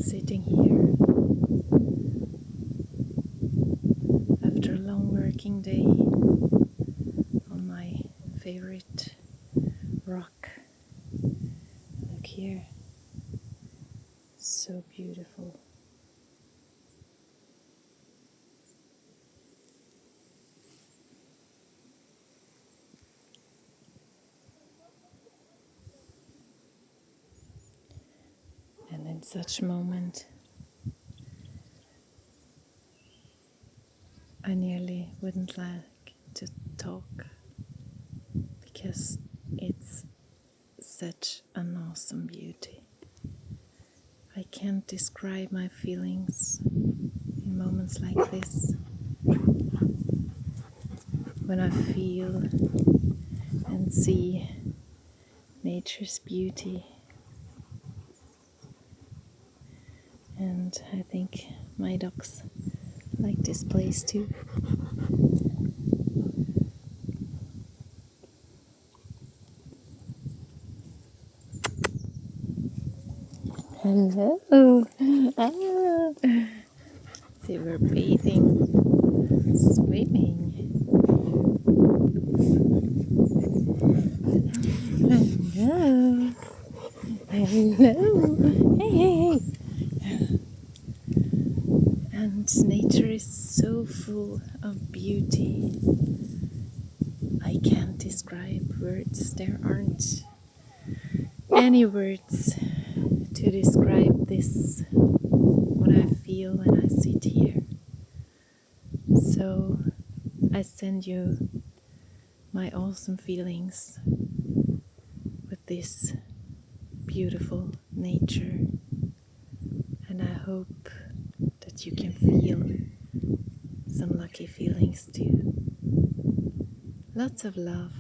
sitting here after a long working day on my favorite rock. Look here, so beautiful. And in such moment, I nearly wouldn't like to talk because it's such an awesome beauty. I can't describe my feelings in moments like this, when I feel and see nature's beauty. And I think my dogs like this place too. Hello! Ah, they were bathing, swimming. Hello! Hello! Hey, hey, hey! And nature is so full of beauty. I can't describe words. There aren't any words to describe this, what I feel when I sit here. So I send you my awesome feelings with this beautiful nature, and I hope that you can feel some lucky feelings too. Lots of love.